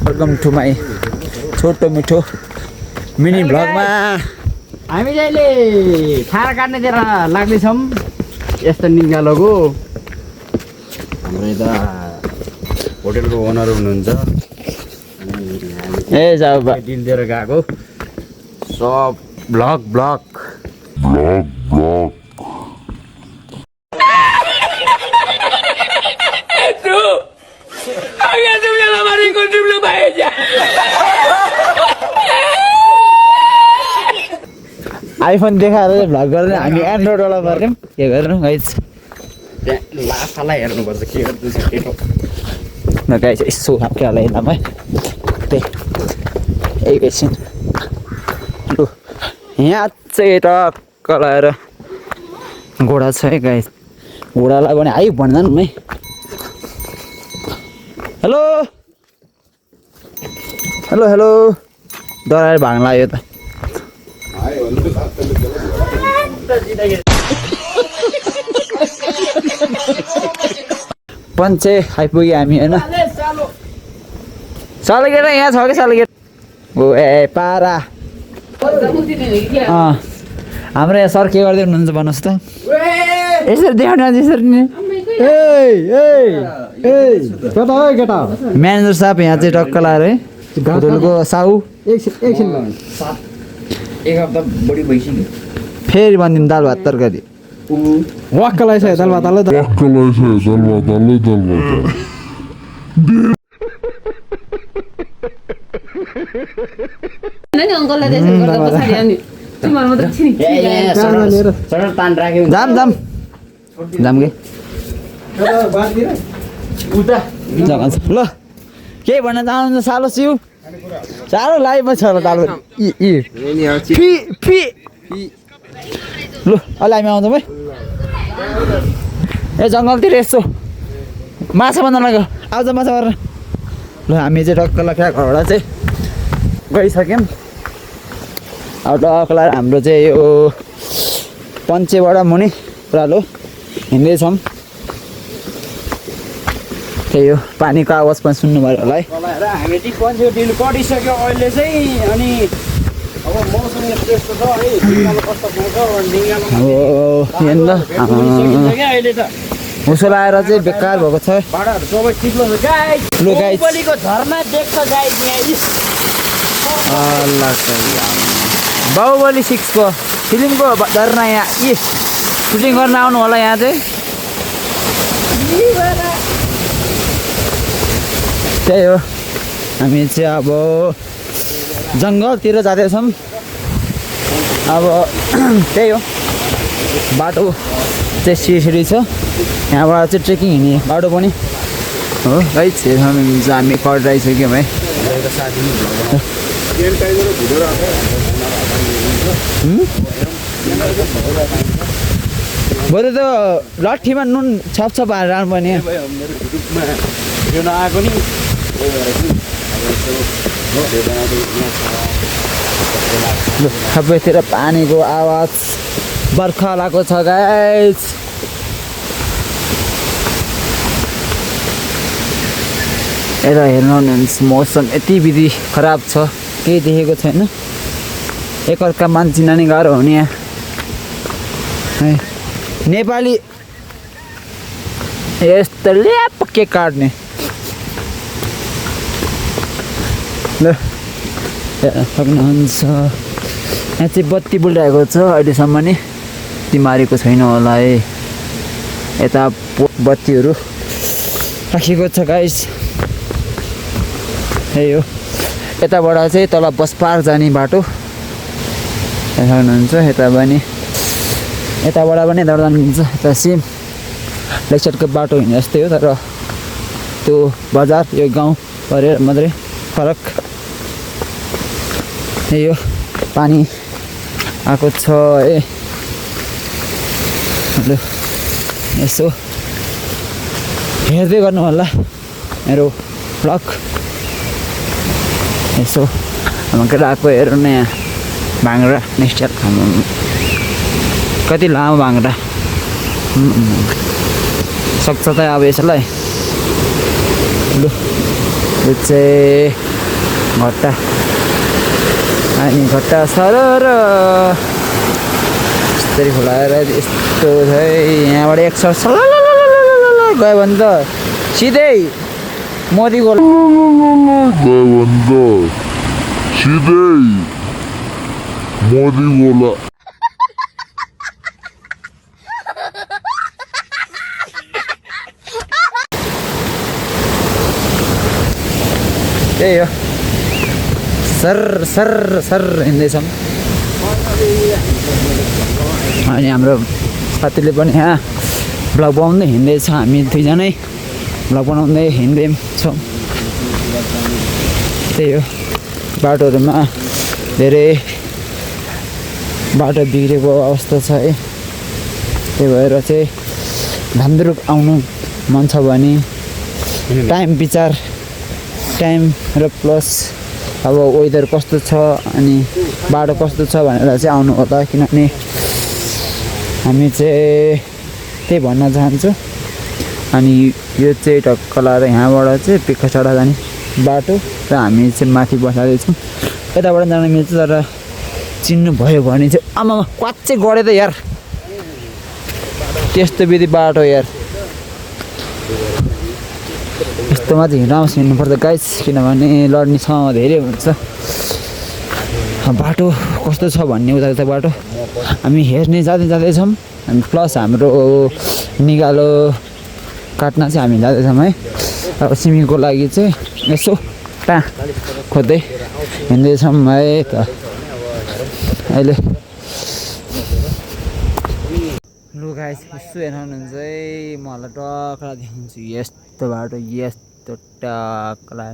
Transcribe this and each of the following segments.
Welcome to my छोटो मिठो mini भ्लगमा हामी चाहिँ अहिले खाना काट्नेतिर लाग्दैछौँ यस्तो निकालोको हाम्रो यता होटेलको ओनर हुनुहुन्छ ए जाऊ दिनतिर गएको सब ब्लग आइफोन देखाएर भ्लग गरेर हामी एन्ड्रोइडवाला पर्यौँ के गर्नु गाइस लासालाई हेर्नुपर्छ के गर्दैछ के हो न गाइस यसो हाप्केलाई हेर्दा है त्यही एकैछिन लु यहाँ चाहिँ टक्क लगाएर घोडा छ है गाइस घोडालाई पनि आइ भन्दा है हेलो हेलो हेलो डराएर भाग्न लाग्यो त पञ्चे आइपुग्यो हामी होइन सालगेट यहाँ छ कि सालगेट ओ ए पारा हाम्रो यहाँ सर के गर्दै हुनुहुन्छ भन्नुहोस् त यसरी देखाउनु यसरी नि म्यानेजर साहब यहाँ चाहिँ टक्क लाएर है होटलको साहु एक हप्ता बढी भइसक्यो फेरि भनिदिउँ दाल भात तरकारी वाक्क लगाइसक्यो दाल भात जाम के ल केही भन्न चाहनुहुन्छ सालो सिउ साह्रो लाइभमा छ होला दाल लु अलि हामी आउँछौँ है ए जङ्गलतिर यसो माछा बन्द लाग्यो आउँछ माछा गरेर ल हामी चाहिँ टक्क लक्ष्या घरबाट चाहिँ गइसक्यौँ अब टक्क लगाएर हाम्रो चाहिँ यो पञ्चेबाट मुनि उरालो हिँड्दैछौँ त्यही हो पानीको आवाज पनि सुन्नुभयो होला है हामी चाहिँ पञ्चे डिल कटिसक्यो अहिले चाहिँ अनि अब मौसम यस्तो यस्तो छ है ढिङ्गामा कस्तो पाउँछ अहिले त उसो लगाएर चाहिँ बेकार भएको छ भाडाहरू सबै चिप्लो छ गाइस लु गाइस बाहुबलीको झरना देख्छ गाइस बाहुबली 6 को फिल्मको झरना यहाँ सुटिङ गर्न आउनु होला यहाँ चाहिँ त्यही हो हामी चाहिँ अब जङ्गलतिर जाँदैछौँ अब त्यही हो बाटो चाहिँ सिँढी छ यहाँबाट चाहिँ ट्रेकिङ हिँड्ने बाटो पनि हो गाइस हामी कट आइसक्यौँ है बरु त लट्ठीमा नुन छप हालेर आउनु पर्ने नआएको नि सबैतिर पानीको आवाज बर्खा लागेको छ गाइस यता हेर्नुहुन्छ मौसम यति विधि खराब छ केही देखेको छैन एकअर्का मान्छे नानी गाह्रो हुने यहाँ है नेपाली यस्तो ल्याप के काट्ने ल सक्नुहुन्छ यहाँ चाहिँ बत्ती बुलिरहेको छ अहिलेसम्म नि तिमीहरूको छैन होला है यता बत्तीहरू राखेको छ गाइस यही हो यताबाट चाहिँ तल बस पार्क जाने बाटो सक्नुहुन्छ यताबाट पनि जानुहुन्छ यता सेम लेफ्ट साइडको बाटो हिँड्ने जस्तै हो तर त्यो बजार यो गाउँ परेर मात्रै फरक यही हो पानी आएको छ है ल यसो हेर्दै गर्नु होला मेरो भ्लग यसो केटाको हेर्नु न यहाँ भाङ्रा नेक्स्ट इयर कति लामो भाङ्रा सक्छ त अब यसलाई लु यो चाहिँ घट्टा अनि घट्टा सरर यस्तरी खुलाएर यस्तो छ है यहाँबाट 100 गयो भने त सिधै मोदी गोल त्यही हो सर सर सर हिँड्दैछौँ अनि हाम्रो साथीले पनि यहाँ भ्लग बनाउँदै हिँड्दैछ हामी दुईजनै भ्लग बनाउँदै हिँड्दै छौँ त्यही हो बाटोहरूमा धेरै बाटो बिग्रेको अवस्था छ है त्यही भएर चाहिँ धामधुरुक आउनु मन छ भने टाइम विचार टाइम र प्लस अब वेदर कस्तो छ अनि बाटो कस्तो छ भनेर चाहिँ आउनु होला किनभने हामी चाहिँ त्यही भन्न चाहन्छु अनि यो चाहिँ ढक्क लाएर यहाँबाट चाहिँ पिक्खा जाने बाटो र हामी चाहिँ माथि बसाउँदैछौँ यताबाट जान मिल्छ तर चिन्नु भयो भने चाहिँ आमामा क्वाच्चै गढे त यार त्यस्तो विधि बाटो यार यस्तोमा चाहिँ हिँड्नु हिँड्नुपर्छ गाइस किनभने लड्ने ठाउँ धेरै हुन्छ बाटो कस्तो छ भन्ने उता बाटो हामी हेर्ने जाँदैछौँ अनि प्लस हाम्रो निगालो काट्न चाहिँ हामी जाँदैछौँ है अब स्विमिङको लागि चाहिँ यसो खोज्दै हिँड्दैछौँ है त अहिले लु गाइस यसो हेर्नुहुन्छ है मलाई टक्रा देखाउँछु यस्तो बाटो यस्तो टक्ला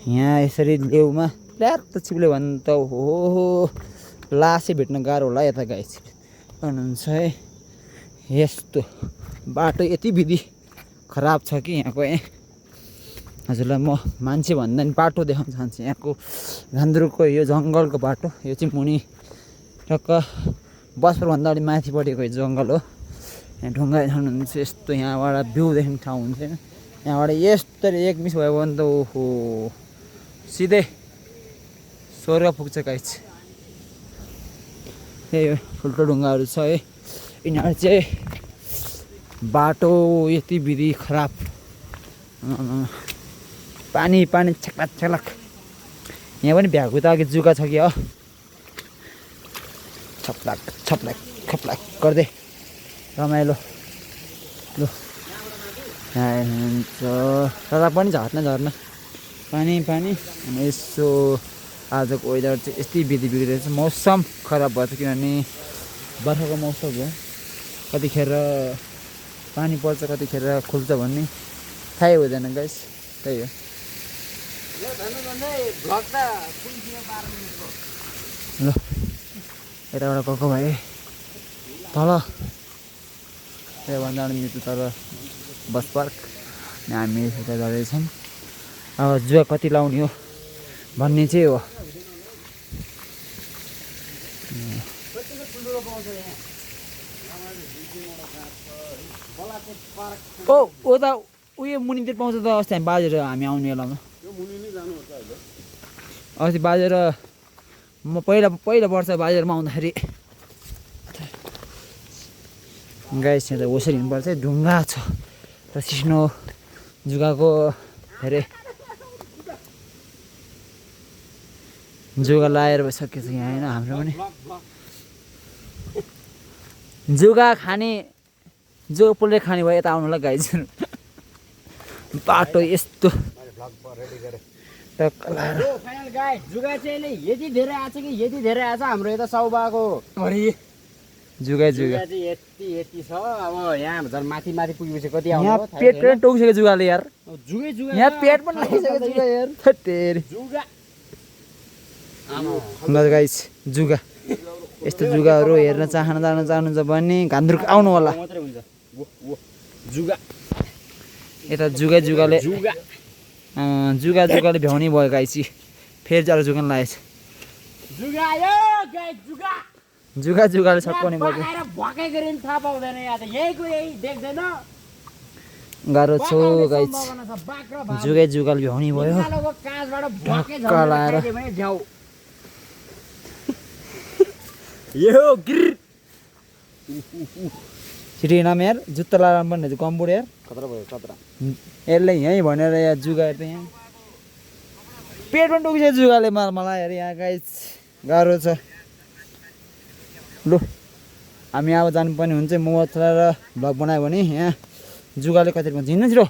यहाँ यसरी लेउमा ल्यात्त चिप्ल्यो भने त हो लासै भेट्न गाह्रो होला यता गाइस भन्नुहुन्छ है यस्तो बाटो यति विधि खराब छ कि यहाँको हजुरलाई म मान्छे भन्दा नि बाटो देखाउन चाहन्छु यहाँको घान्द्रुकको यो जङ्गलको बाटो यो चाहिँ मुनि टक्क बसपरभन्दा अलिक माथिपट्टिको जङ्गल हो यहाँ ढुङ्गा हुनुहुन्छ यस्तो यहाँबाट भ्यू देख्ने ठाउँ हुन्छ होइन यहाँबाट यस्तरी एक मिस भयो भने त ओहो सिधै स्वर्ग पुग्छ गाइस त्यही हो ठुल्ठुलो ढुङ्गाहरू छ है यिनीहरू चाहिँ बाटो यति विधि खराब पानी पानी छक्लाक छक्लाक यहाँ पनि भ्याएको त अघि जुगा छ कि हो छप्लाक छप्लाक खप्लाक गर्दै रमाइलो लु यहाँ हुन्छ तर पनि झर्न पानी पानी अनि यसो आजको वेदर चाहिँ यस्तै विधि बिग्रेको छ मौसम खराब भएको छ किनभने बर्खाको मौसम हो कतिखेर पानी पर्छ कतिखेर खुल्छ भन्ने थाहै हुँदैन गाइस त्यही हो ल यताबाट गएको भए तल त्यहाँभन्दा मिल्छ तल बस पार्क अनि हामी यता जाँदैछौँ अब जुवा कति लाउने हो भन्ने चाहिँ हो ओ उता उयो मुनितिर पाउँछ त अस्ति हामी बाजेर हामी आउने बेलामा अस्ति बाजेर म पहिला वर्ष बाजेरमा आउँदाखेरि गाइस यहाँ त होसरी हिँड्नुपर्छ ढुङ्गा छ र सिस्नो जुगाको धेरै जुगा लाएर सकेको छ यहाँ होइन हाम्रो पनि जुगा खाने जो पोल्दै खाने भयो यता आउनुलाई गाइस बाटो यस्तो फाइनल गाइस जुगा चाहिँ यति धेरै आछ कि यति धेरै आछ हाम्रो यता साउबाको जुगा चाहिँ यति छ अब यहाँ झन् माथि पुगेपछि कति आउँछ यहाँ पेट पनि टोकिसक्यो जुगाले यार जुगै यहाँ पेट पनि लागिसक्यो जुगा यार तेरी जुगा ल गाइस जुगा यस्तो जुगाहरू हेर्न चाहनुहुन्छ भने घान्द्रुक आउनु होला मात्रै हुन्छ जुगा यता जुगाले जुगाले भ्याउने भयो गाइस फेरि जरा जुगा लागेछ जुगा आयो गाइस जुगाले छक्काउने भयो भकै गरे नि थाहा पाउँदैन यहाँ त यहीको यही देख्दैन गाह्रो छ गाइस सम्भावना छ बाघ र जुगै जुगाल भ्याउनी भयो भालुको काँचबाट भ्वाके ढक्का लाएर। झरेर भने झ्याउ यो गिर छिटो नाम यार जुत्ता लाएर पनि कम्पुड यार खतरा भयो खतरा यसले यहीँ भनेर यहाँ जुगाएर त यहाँ पेट पनि टुक्छ जुगाले मलाई हेर यहाँ गाइस गाह्रो छ लु हामी अब जानुपर्ने हुन्छ मोमो चलाएर भ्लग बनायो भने यहाँ जुगाले कति भन्छ हिँड्नु छिटो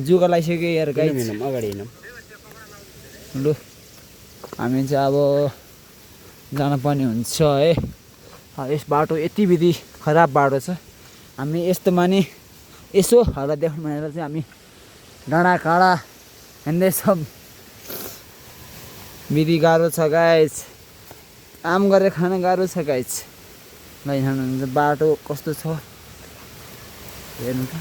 जुगा लगाइसक्यो यार गाइस हिँडौँ अगाडि हिँडौँ लु हामी चाहिँ अब जानुपर्ने हुन्छ है यस बाटो यति विधि खराब बाटो छ हामी यस्तोमा नि यसो हालत देख्नु भनेर चाहिँ हामी डाँडा काँडा हिँड्दैछौँ विधि गाह्रो छ गाइस काम गरेर खान गाह्रो छ गाइस लैजानुहुन्छ बाटो कस्तो छ हेर्नु त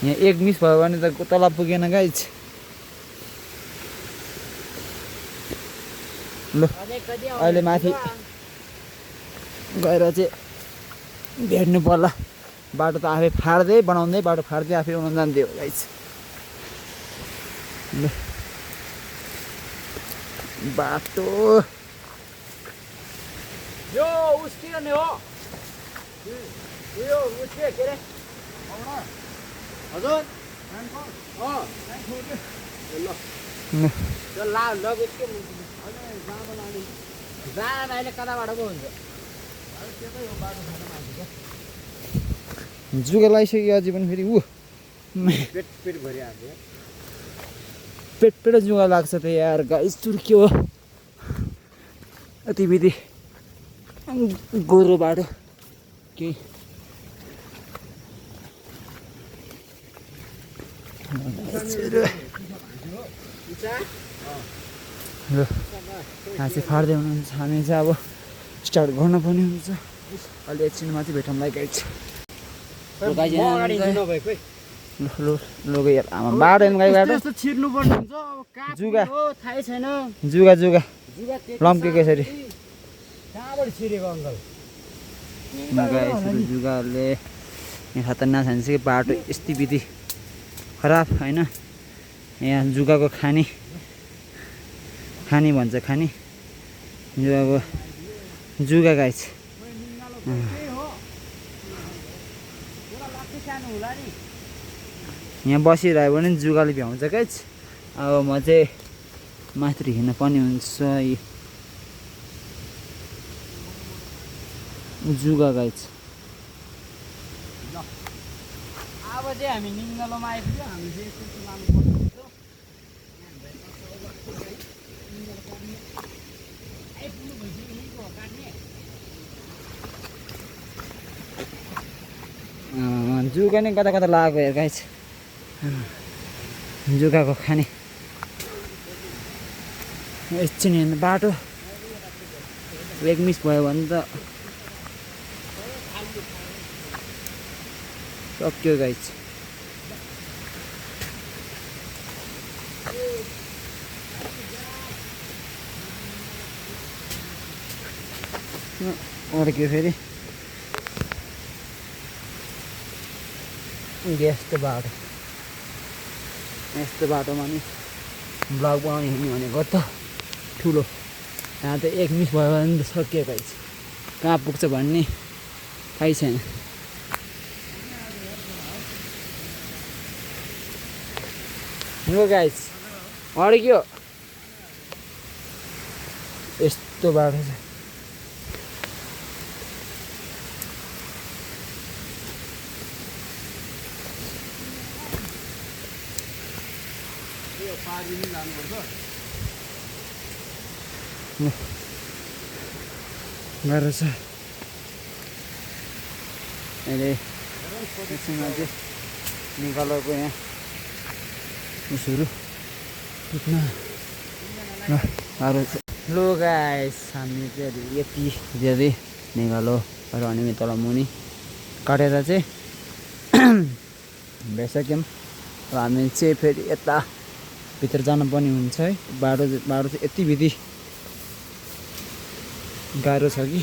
यहाँ एक मिस भयो भने त तल पुगेन गाइस लु अहिले माथि गएर चाहिँ भेट्नु पर्ला बाटो त आफै फाड्दै बनाउँदै बाटो फाड्दै आफै बनाउनु जान्थ्यो गाइस ल बाटो यो उसतिर नै हो यो उसके के रे हजुर ला लग उसके जान अहिले कताबाट पो हुन्छ जुगा लगाइसक्यो अझै पनि फेरि ऊ पेट पेट भरिहाल्छ पेट पेट जुगा लाग्छ त यार गाइस चुर्क्यो अति विधि गोरो बाटो केही ल हाँसी फाड्दै हुनुहुन्छ हामी चाहिँ अब स्टार्ट गर्नुपर्ने हुन्छ अलि एकछिनमा चाहिँ भेटौँला गाइस अगाडि हिँड्नु भएको है लु यार आमा बाटो गाई बाटो यस्तो छिर्नु पर्ने हुन्छ अब कहाँ जुगा। हो थाहै छैन जुगा जुगा जुगा त्यति लम्के कसरी कहाँबाट छिरेको अङ्कल गाइस जुगाहरूले यहाँ खतरनाक छ कि बाटो यस्तै विधि खराब होइन यहाँ जुगाको खानी खानी भन्छ खानी जुगाको जुगा गाइस यहाँ बसिरह्यो भने जुगाले भ्याउँछ गाइस अब म चाहिँ माथि हिँड्न पर्ने हुन्छ जुगा गाइस अब चाहिँ हामी निङ्गलोमा आइपुग्यो हामी चाहिँ यस्तो लानुपर्ने हुन्छ आइपुग्नु भइसक्यो यहीँको हो काट्ने जुगा नै कता कता लागेको हेर गाइस जुगाको खाने एकछिन हेर्नु बाटो एक मिस भयो भने त सक्यो गाइस अड्क्यो फेरि यस्तो बाटोमा नि ब्लग बनाउने हिँड्ने भनेको त ठुलो यहाँ त एक मिस भयो भने त सकियो गाइस कहाँ पुग्छ भन्ने थाहै छैन हो गाइस अड्क्यो यस्तो बाटो छ गाह्रो छ अहिले एकछिनमा चाहिँ निकालेको यहाँ उसहरू पुग्न ल गाह्रो छ लो गाइस हामी चाहिँ यति धेरै निकालो अनि तल मुनि काटेर चाहिँ भइसक्यौँ र हामी चाहिँ फेरि यता भित्र जानुपर्ने हुन्छ है बाटो चाहिँ यति विधि गाह्रो छ कि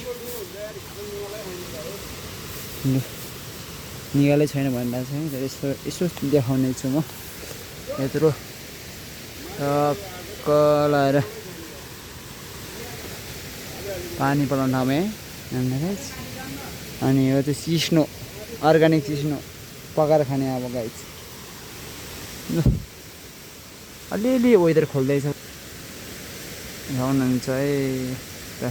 निकालै छैन भनिरहेको छ है, तर यसो देखाउने छु म। यत्रो टक्क लगाएर पानी पलाउने ठाउँमा है गाइस। अनि यो चाहिँ सिस्नो, अर्ग्यानिक सिस्नो पकाएर खाने अब गाइस। ल अलिअलि वेदर खोल्दैछ, आउनुहुन्छ है त।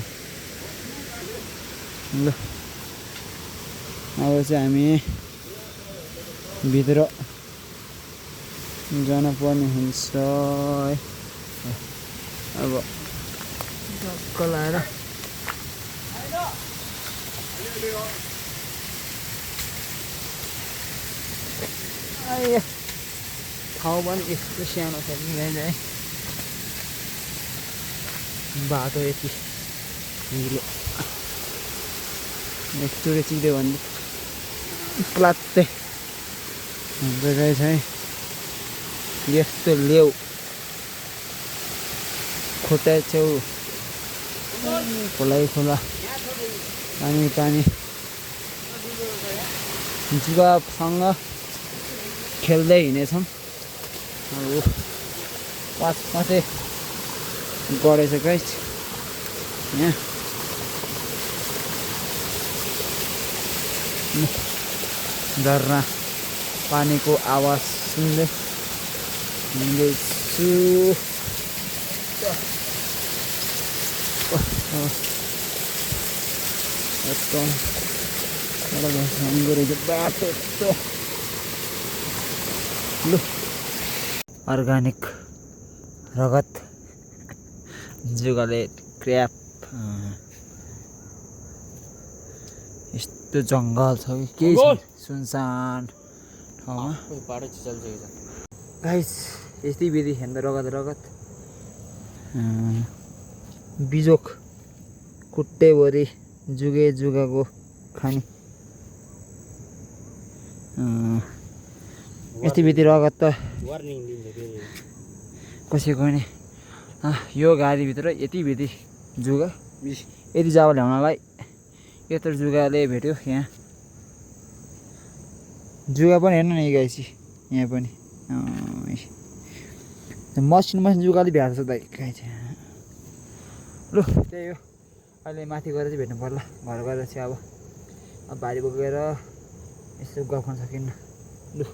ल अब चाहिँ हामी भित्र जान पर्ने हुन्छ है। अब टक्क लगाएर ठाउँ पनि यस्तो सानो छ कि है, बाटो यति हिलो एकचोटि चिक्यो भने प्लात्तै हुन्छ रहेछ है। यस्तो लेउ खुट्टा छेउ खोलै खोला, पानी पानी, जुगासँग खेल्दै हिँडेछौँ। अब पाँचै गढेछ गाइस यहाँ। झर्ना पानीको आवाज सुन्दै हिँड्दैछु। बाटो लु अर्ग्यानिक रगत जुगाले क्र्याप। यस्तो जङ्गल छ कि केही छैन, सुनसान ठाउँमा। बाटो चल्छ गाइस यस्तै विधि हेर्दा रगत रगत बिजोक खुट्टेभरि जुगे जुगाको खाने यस्तै विधि रगत त वार्निङ दिन्छ फेरि कसैको नि। यो गाडीभित्र यति विधि जुगा, यति जाब ल्याउनलाई यत्रो जुगाले भेट्यो यहाँ। जुगा पनि हेर्नु नि गाइस, यहाँ पनि मसिनो मसिनो जुगाले भ्याएको छ दाइ गाइस। लु त्यही हो, अहिले माथि गएर चाहिँ भेट्नु पर्ला। घर गएर चाहिँ अब भारी बोकेर यसो गफ गर्न सकिन्न। लु